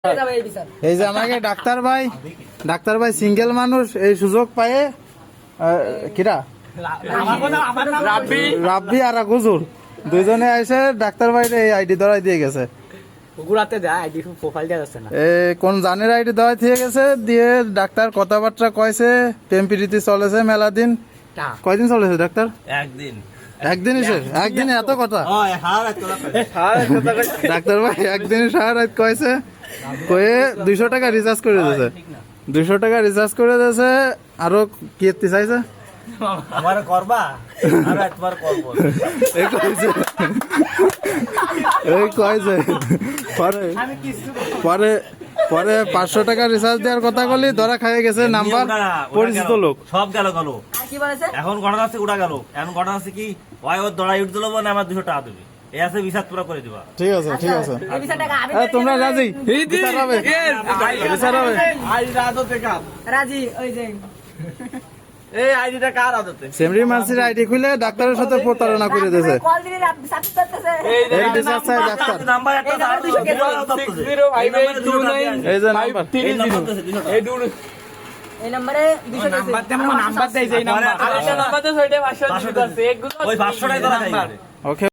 এই যে আমাকে ডাক্তার ভাই সিঙ্গেল মানুষ এই সুযোগ পায়ে কিরা রাব্বি আর গুজুর দুইজনে এসে ডাক্তার ভাইরে এই আইডি ধরাই দিয়ে গেছে। কোন জানের আইডি ধরাই দিয়ে গেছে, দিয়ে ডাক্তার কথাবার্তা কয়েছে, টেম্পিরিটি চলেছে মেলা দিন। কয়দিন চলেছে ডাক্তার? একদিনই শেষ? একদিনে এত কথা? ডাক্তার ভাই একদিনে সারা রাত কয়েছে, কয়ে 200 টাকা রিচার্জ করে দিয়েছে। 200 টাকা রিচার্জ করে দিয়েছে। আরো কি চাইছে? পরে 500 টাকা রিচার্জ দেওয়ার কথা বলি, ধরা খাইয়ে গেছে নাম্বার পরিচিত লোক সব গেল এখন ঘটনা আছে উড়া গেল। এখন ঘটনা আছে কি ওই ওর দড়াই উঠ দিল না, আমার 200 টাকা দেবে, এই আছে বিচার পুরো করে দিবা। ঠিক আছে ঠিক আছে, তোমরা রাজি? রাজি। ওই যে এই আইডিটা কার আদতে? সেমরি মার্সির আইডি খুলে ডাক্তারের সাথে প্রতারণা করে দিয়েছে। কল দিলে সাথে করতেছে। এই রিচার্জ চাই ডাক্তার। নাম্বার একটা এই যে নাম্বার, এই নম্বরে 200 ওই 500 টাকা ওকে।